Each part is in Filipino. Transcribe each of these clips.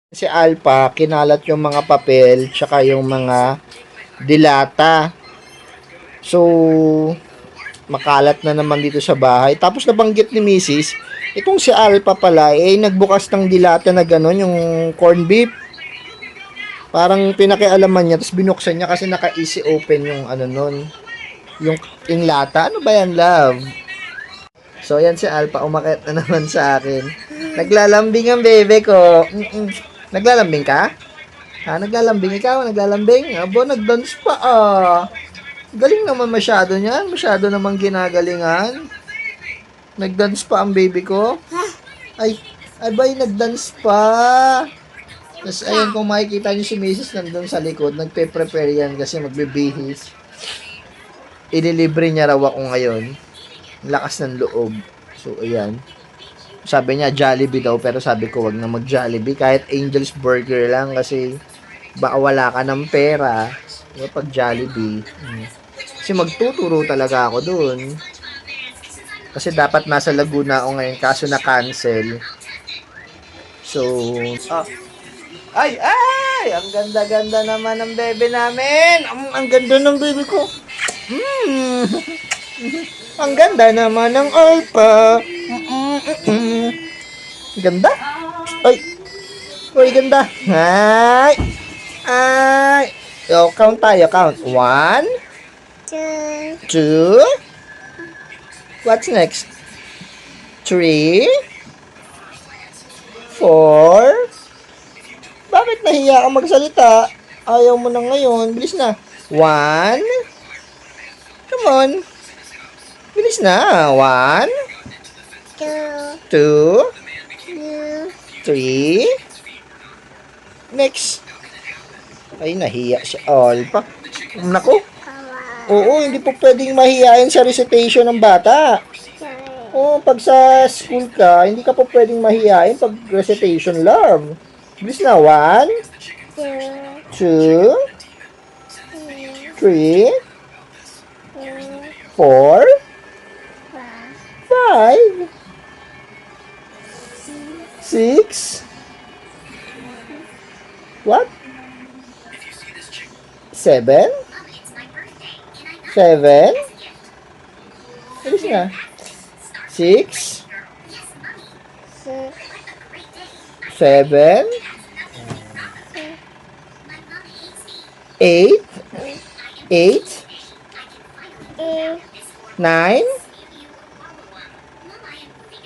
Si Alpha, kinalat yung mga papel, tsaka yung mga dilata. So, makalat na naman dito sa bahay. Tapos nabanggit ni Mrs., itong si Alpha pala, nagbukas ng dilata na gano'n, yung corn beef. Parang pinakialaman niya, tapos binuksan niya kasi naka-easy open yung ano nun. Yung lata. Ano ba yan, love? So, yan si Alpha, umakit na naman sa akin. Naglalambing ang bebe ko. Naglalambing ka? Ha, naglalambing ikaw? Naglalambing? Abo, nagdance pa Galing naman masyado niyan. Masyado namang ginagalingan. Nagdance pa ang baby ko. Ay bay, nagdance pa. Tapos ayun, kung makikita niyo si Mrs. nandun sa likod, nagpe-prepare yan kasi magbibihis. Ililibre niya raw ako ngayon. Lakas ng loob. So, ayan. Sabi niya, Jollibee daw, pero sabi ko, wag na mag-Jollibee. Kahit Angel's Burger lang kasi baka wala ka ng pera. Pag Jollibee. Kasi magtuturo talaga ako dun. Kasi dapat nasa Laguna ako ngayon, kaso na-cancel. So, ay! Ang ganda-ganda naman ng bebe namin. Ang ganda ng bebe ko. Ang ganda naman ng Alpha. Ganda? Uy, ganda. Ay. Yo, count tayo, count. 1, 2. What's next? 3, 4. Bakit nahiya ka magsalita? Ayaw mo na ngayon. Bilis na. 1. Come on. Bilis na. 1, 2, 3. Next. Ay, nahiya si Alpha. Naku. Oo, hindi po pwedeng mahiyain sa recitation ng bata. Oo, pag sa school ka, hindi ka po pwedeng mahiyain pag recitation, love. Bilis na. 1, 2, 3, 4, 5, 6. What? 7? 7? Bilis na. 6, 7, 8, 9,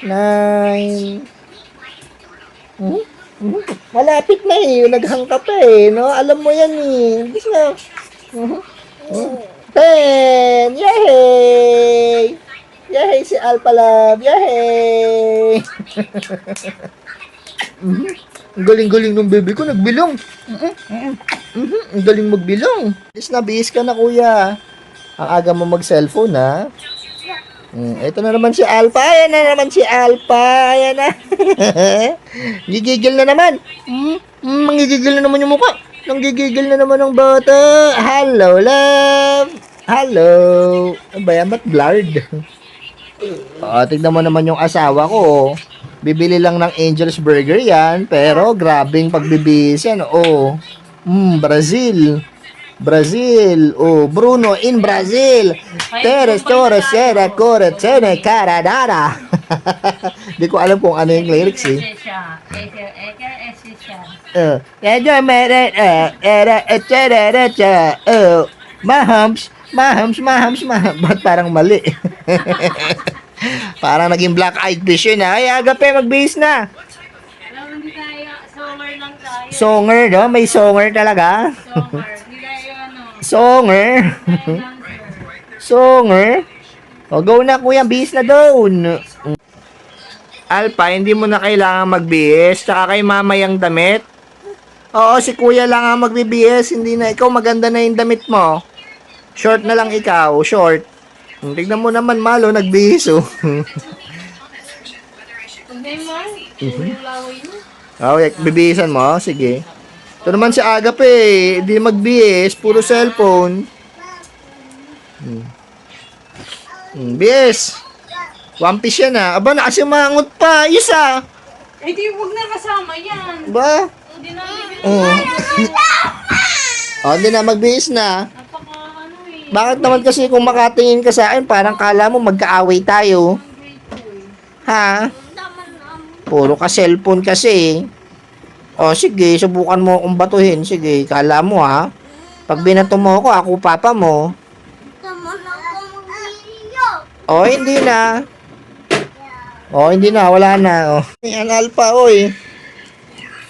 9. Malapit na naghangka pa no? Alam mo yan Bilis na. 10! Yay! Yay si Alpha Love! Yay! Ang galing-galing ng baby ko, nagbilong. Ang galing magbilong. Bihis ka na kuya. Ang aga mo mag-cellphone ha. Ito na naman si Alpha. Ayan na naman si Alpha. Ayan na. Gigigil na naman. Manggigigil na naman yung mukha. Nanggigigil na naman ng bata. Hello, love. Hello. Ano ba yan? Ba't blurred? Tignan mo naman yung asawa ko. Bibili lang ng Angel's Burger yan. Pero grabing pagbibihis yan. Brazil. Bruno in Brazil. Teres, Torres, Sera, Corre, Sene, Caradara. Di ko alam kung ano yung lyrics Mahams. Ba't parang mali? Parang naging black eyed fish yun Ay, agape, magbihis na. Hindi tayo, songer lang tayo. Songer, no? May songer talaga. Songer. Hindi tayo Songer. Songer. Go na kuya, bihis na doon. Alpha, hindi mo na kailangan magbihis. Tsaka kay mama yung damit. Oo, si kuya lang ang magbibihis. Hindi na ikaw, maganda na yung damit mo. Short na lang ikaw, short. Tignan mo naman, Malo, nagbihis bibihisan mo? Sige. Ito naman si Agape, hindi magbihis, puro cellphone. Bihis. One Piece yan Aba, nakasimangot pa. Isa. Eh di, huwag na kasama yan. Ba? Hindi na bibili. Oo. Oh, hindi na, magbihis na. Napaka ano eh. Bakit naman kasi kung makatingin ka sa akin, parang kala mo magkaaway tayo? Ha? Puro ka cellphone kasi. O sige, subukan mo akong batuhin. Sige, kala mo ha. Pag binato mo ako papa mo. O, hindi na. O, hindi na, wala na. O. Yan, alpha, oy.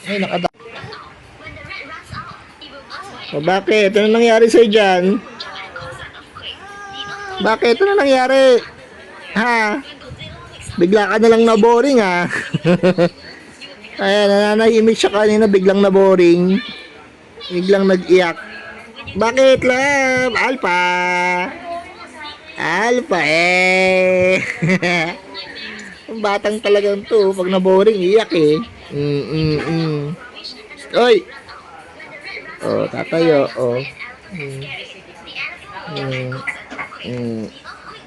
Ay, nakada. O, bakit? Ano nangyari sa'yo dyan? Bakit? Ano nangyari? Ha? Bigla ka na lang na boring ha. Ayan, nananahimik siya kanina, biglang na boring. Biglang nag-iyak. Bakit love? Alpha. Alpha eh. Ang batang talagang to, pag na boring, iyak eh. Oy. Oh, tatayo. Oh.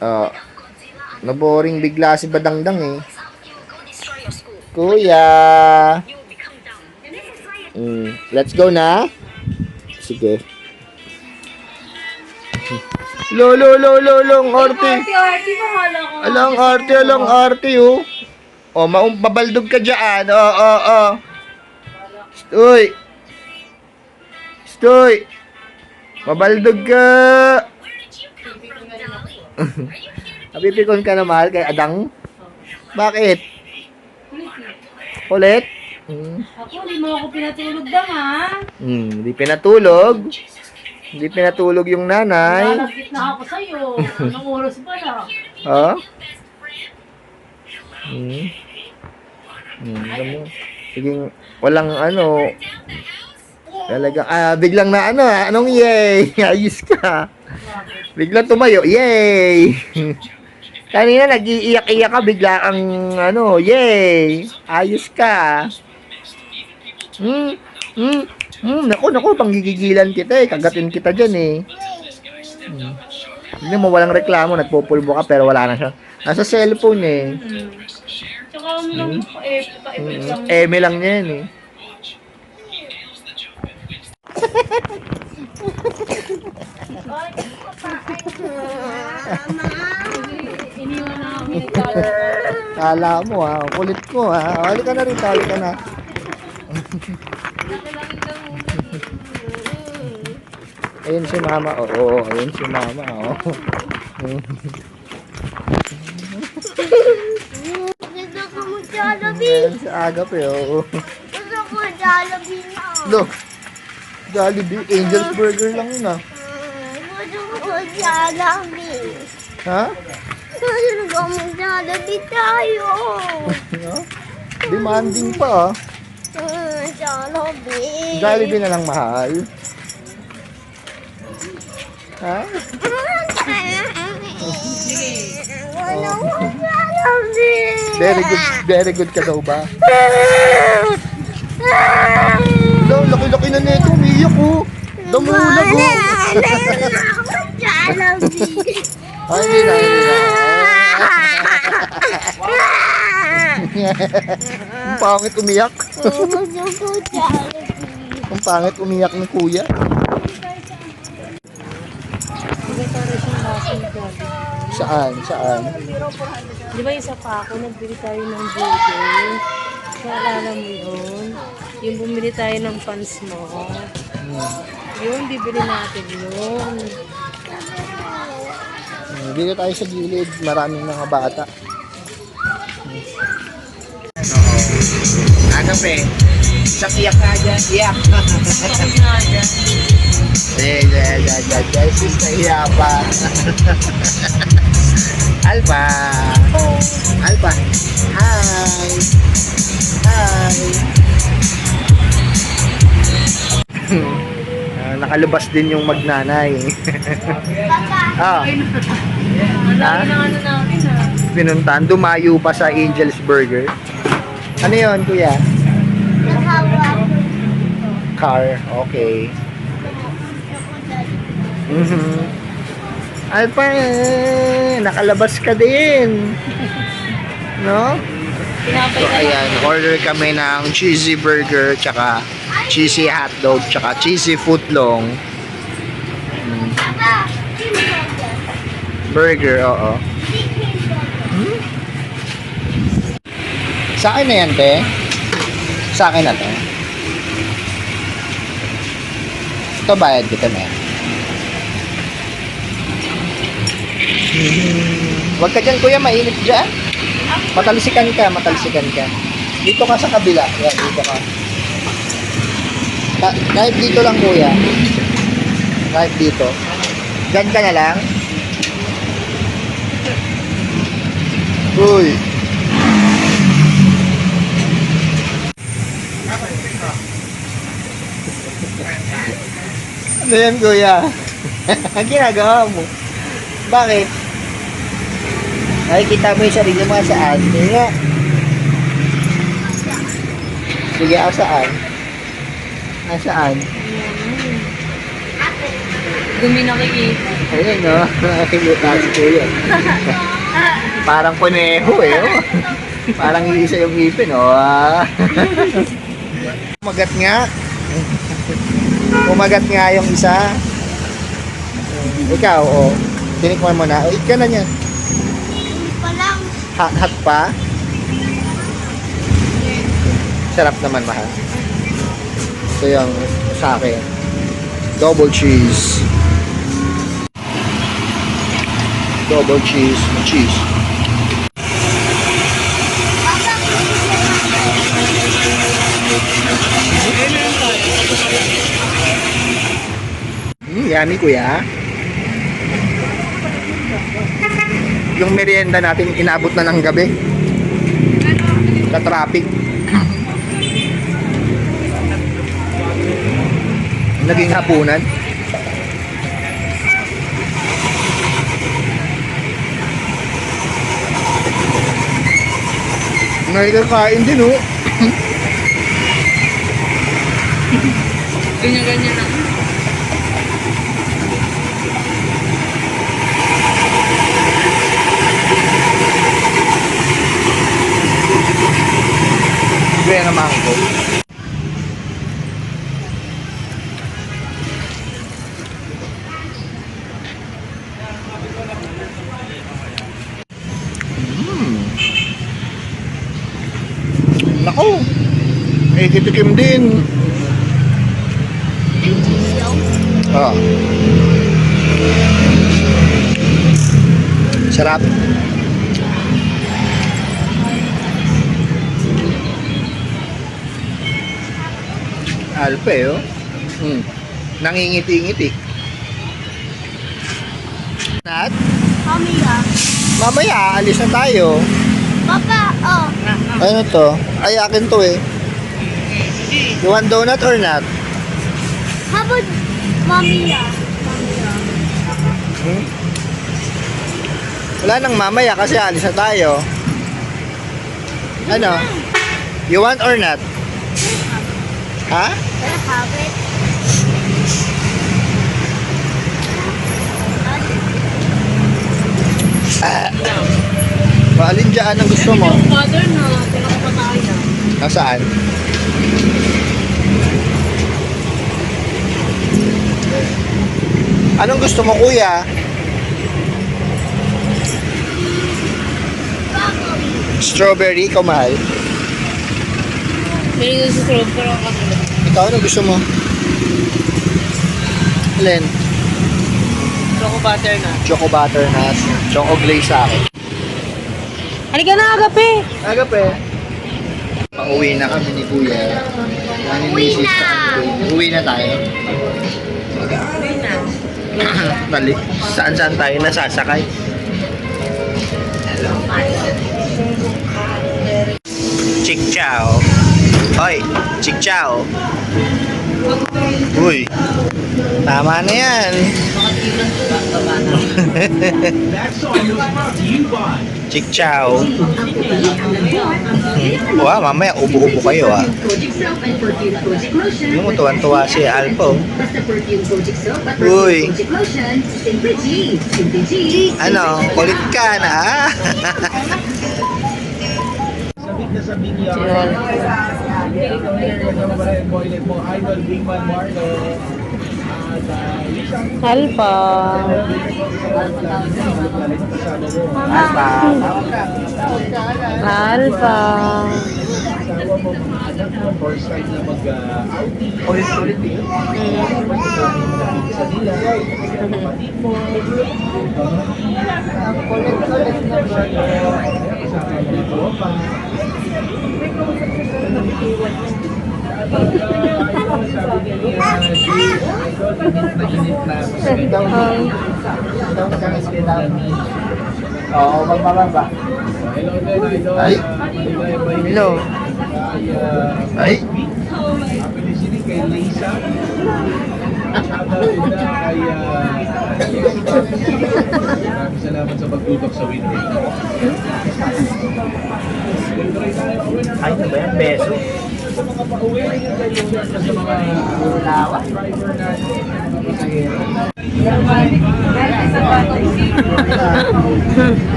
Oh. Na-boring bigla si Badangdang eh. Kuya. Let's go na. Sige. Long arte. Arte, pahala ko. Alang arte oh. Oh, mabaldog ka diyan. Oh. Stoy. Mabaldog ka. Napipikon ka na mahal kay Adang? Bakit? Ulit? Ako, hindi mo ako pinatulog daw ha. Hindi pinatulog. Hindi pinatulog yung nanay. Lalagkit na ako sa'yo. Anong oras pa na? Ha? Alam mo, sige, walang ano. Talaga, biglang na ano, anong yay? Ayos ka. Biglang tumayo, yay! Kanina nag-iiyak-iyak ka, bigla ang ano, yay! Ayos ka. Naku, panggigigilan kita eh. Kagatin kita dyan eh. Hindi mo walang reklamo, nagpupulbo ka pero wala na siya. Nasa cellphone eh. Tsaka ano lang, pa-effort lang. Eme lang niya yan eh. Iniwan na ako. Kala mo ha, kulit ko ha. Halika na rin, halika na. Ayun si mama, oo, ayun si mama, oo. Gusto ko mag-Jollibee. Ayun si Agap eh, oo. Gusto ko Jollibee na. Look, Jollibee, Angel's Burger lang yun ah. Gusto ko Jollibee. Ha? Gusto ko mag-Jollibee tayo. Ha? Demanding pa ah. Jollibee. Jollibee na lang mahal. Ha? Wala ko Jollibee. Very good ka daw ba? Laki-laki na nito, umiyak oh. Damulag oh. Jollibee. Ay, hindi na. Ang pangit umiyak. Gusto ko Jollibee. Ang pangit umiyak ng kuya. Saan? Di ba isa pa ako, nagbili tayo ng burger. Naalala mo yun? Yung bumili tayo ng pants mo. Yun, bibili natin yun. Dito tayo sa gilid, maraming mga bata. Agap eh. Isang iyak nga dyan, iyak. Sabi nga dyan. Sis na iya pa. Alpha. Alpha. Hi. Nakalabas din yung magnanay. Ang laki ng ano namin ha. Pinuntahan, dumayo pa sa Angel's Burger. Ano yun, kuya? Car, okay. Alpha, nakalabas ka din. No? Pinapay So, ka ayan, order kami ng cheesy burger, tsaka cheesy hotdog, tsaka cheesy footlong. Papa, Burger, oo. Sa akin na yan, te. Sa akin na to. Ito bayad kita na yan. Huwag ka dyan, kuya. Mainit dyan. Matalsikan ka, matalsikan ka. Dito ka sa kabila. Yan, dito ka. Kahit dito lang, kuya. Kahit dito. Dyan ka na lang. Uy. Ano yan, kuya? Ang ginagawa mo? Bakit? Nakikita mo yung sarili mo saan? Sige nga. Sige, saan? Saan? Dumi nakikita. Ayun, no? Nakikita si kuya. Parang kuneho, eh. Oh. Parang iisa yung ngipin, oh. Umagat nga. Umagat nga yung isa. Ikaw, oh. Tinikman mo na. Oh, ika na yan. pa lang. Hot pa? Sarap naman, mahal. Ito yung sa akin. Double cheese. Double cheese. Cheese. Yummy, kuya. Yung merienda natin inabot na ng gabi. Sa traffic. Naging hapunan. Nakikakain din, oh. Ganyan-ganyan lang. Kaya naman ko. Nako. Eh, kitikim din. Oh. Sarap. Alpe, oh. Nangingiti-ngiti. Nat, Mami ah. mamaya, alis na tayo. Papa, oh. Ano to? Ay, akin to eh. You want donut or not? How about Mami ah? Wala nang mamaya kasi alis na tayo. Ano? You want or not? Ha? Can I have it? Maalin dyan ang gusto mo? Yung mother na pinakapatay na. Nasaan? Anong gusto mo, kuya? Strawberry, ikaw mahal. Meron sa strobe pero ako katulad. Ikaw, anong gusto mo? Alin? Choco butter na. Choco butter na. Choco glaze sa akin. Halika na, agape! Agape. Pauwi na kami ni kuya. Uwi na. Uwi na tayo. Uwi na. Dali. Saan-saan tayo nasasakay? Chick chow. Hoy, chick chow. Uy. Tama na yan. Chick chow. Wow, mamaya ubo-ubo kayo ah. Yung tuwan-tuwa si Alpo. Uy. Ano, kulit ka na ah. Si Alpha. Alpha. Alpha. First time na mag-ulit-ulit eh. Sa nila, kapatid mo, kulit-kulit na ba? Kasama mo yung tropa. Oo, magbababa. Ay. Hello. Ay. Kay Lisa. Maraming salamat sa pagtutok sa window. Ay, na ba yan? Peso? Sa mga pauwi, sa mga lawa, driver natin, mga pasahero.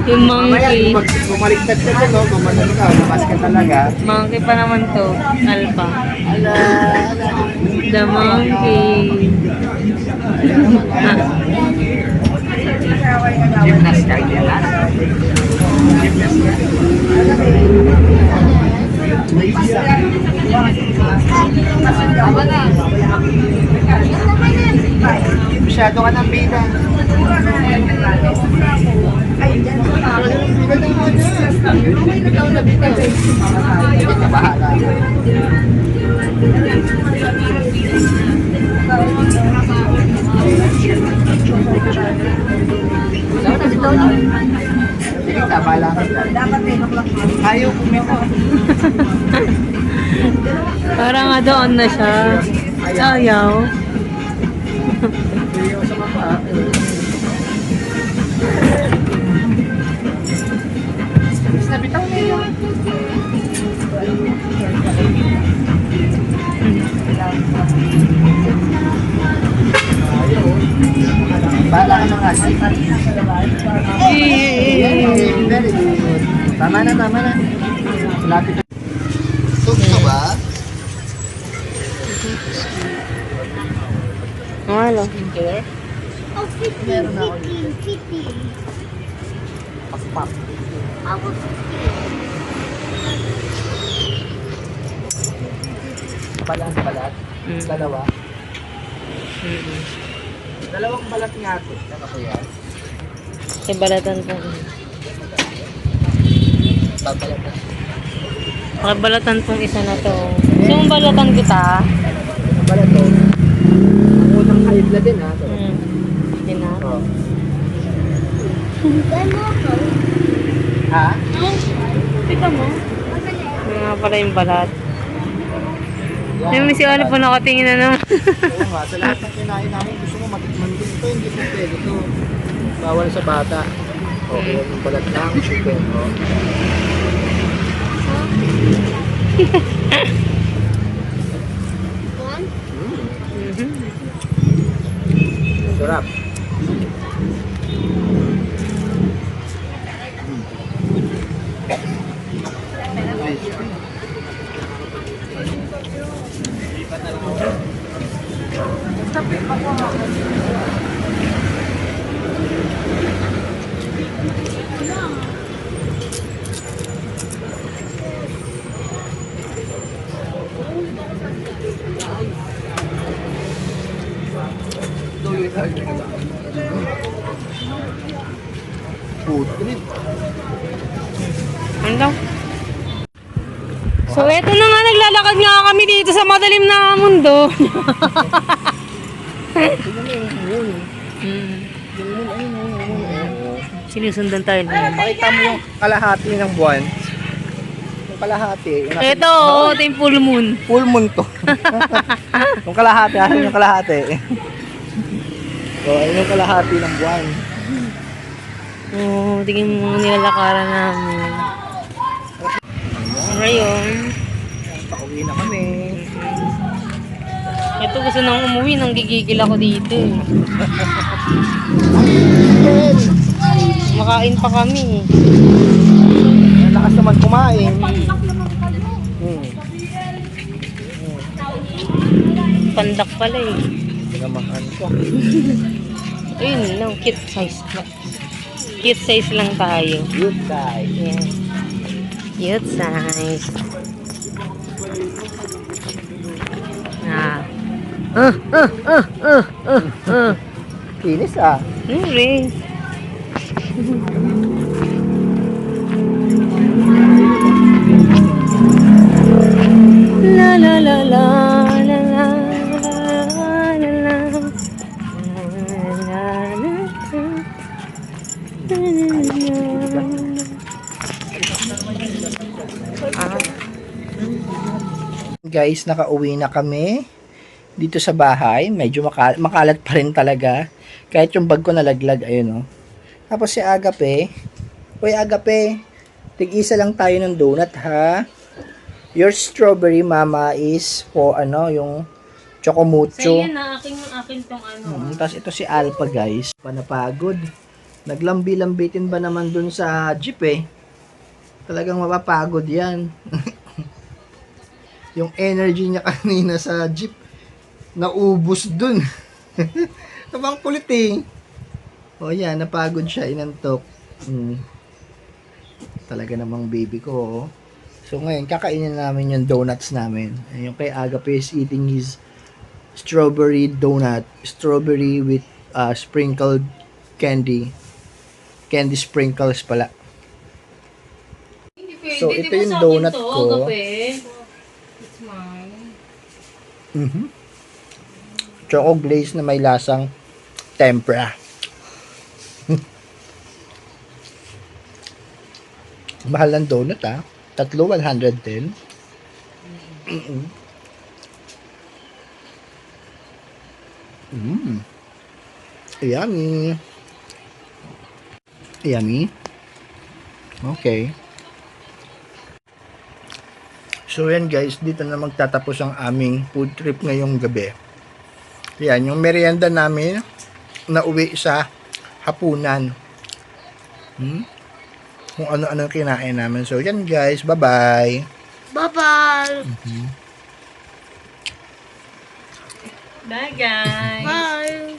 Yung monkey. Bumaliktad ka dyan, no? Gumanon ka, labas ka talaga. Monkey pa naman to. Alpha. The monkey. Gymnast ka, gymnast. Masyado ka ng bida. Bitaw na bitaw. Bahala. Sige, tama lang. Ayaw kumita. Parang nga doon na siya. Ayaw. Ayaw sa mapa. Basta bitaw na yun. Bahala ka ng asin. Very good. Tama na, tama na. Lapit na. Gusto ba? Ano? Oh, 15, 15. Pakpak. Ako 15. Balat. Dalawa. Dalawang balat nga ito. Ano ko yan? Ibalatan ko. Babalatan. Pakibalatan tong isa na to. Gusto mong balatan kita? Ang balat to. Ang unang hayop na din ha. Hindi na. Oh. Gano ako? Ha? Tika mo. Yung nga pala yung balat. Yung si Olive po nakatingin na naman. Oo nga, sa lahat ng kinain namin, gusto mo matikman din ito, hindi mo pwede ito. Bawal sa bata. Okay, yung balat lang, chicken. Oh. One? Sarap. Food trip. Ano daw? So, eto na nga, naglalakad nga kami dito sa madalim na mundo. Sinusundan tayo. Pakita mo yung kalahati ng buwan. Yung kalahati. Ito, ito yung full moon. Full moon to. Yung kalahati, asan yung kalahati? Ayun yung kalahati ng buwan. Oo, tingin mo nilalakaran namin. Ngayon, Pauwi na kami. ito gusto nang umuwi, nang gigigil ako dito eh. Kumakain pa kami. Ang lakas naman kumain. Hmm. Pandak pala eh. Pinamahan ko. Ayun lang, cute size lang. Cute size lang tayo. Good guys. Yeah. Cute size. Ah. Kinis ah. Ring. La la la la la la la la Guys, nakauwi na kami dito sa bahay. Medyo makalat pa rin talaga. Kahit yung bag ko nalaglag, ayun oh. Tapos si Agape, Uy Agape, tig-isa lang tayo ng donut ha. Your strawberry mama is for yung chocomucho. Sa'yo na, akin tong ano. Tapos ito si Alpha guys, panapagod. Naglambi-lambitin ba naman dun sa jeep eh. Talagang mapapagod yan. Yung energy niya kanina sa jeep, naubos dun. Tabang kulit eh. O yan, napagod siya, inantok. Talaga namang baby ko. Oh. So ngayon, kakainin namin yung donuts namin. Yung kay Agape is eating his strawberry donut. Strawberry with sprinkled candy. Candy sprinkles pala. So, ito yung donut ko. It's mine. Choco glaze na may lasang tempura. Mahal ng donut ah. Tatlo, 110. Yummy. Yummy. Okay. So yan guys, dito na magtatapos ang aming food trip ngayong gabi. Yan, yung merienda namin na uwi sa hapunan. Kung ano-ano kinain namin. So yan guys, bye-bye. Bye-bye. Bye guys. Bye.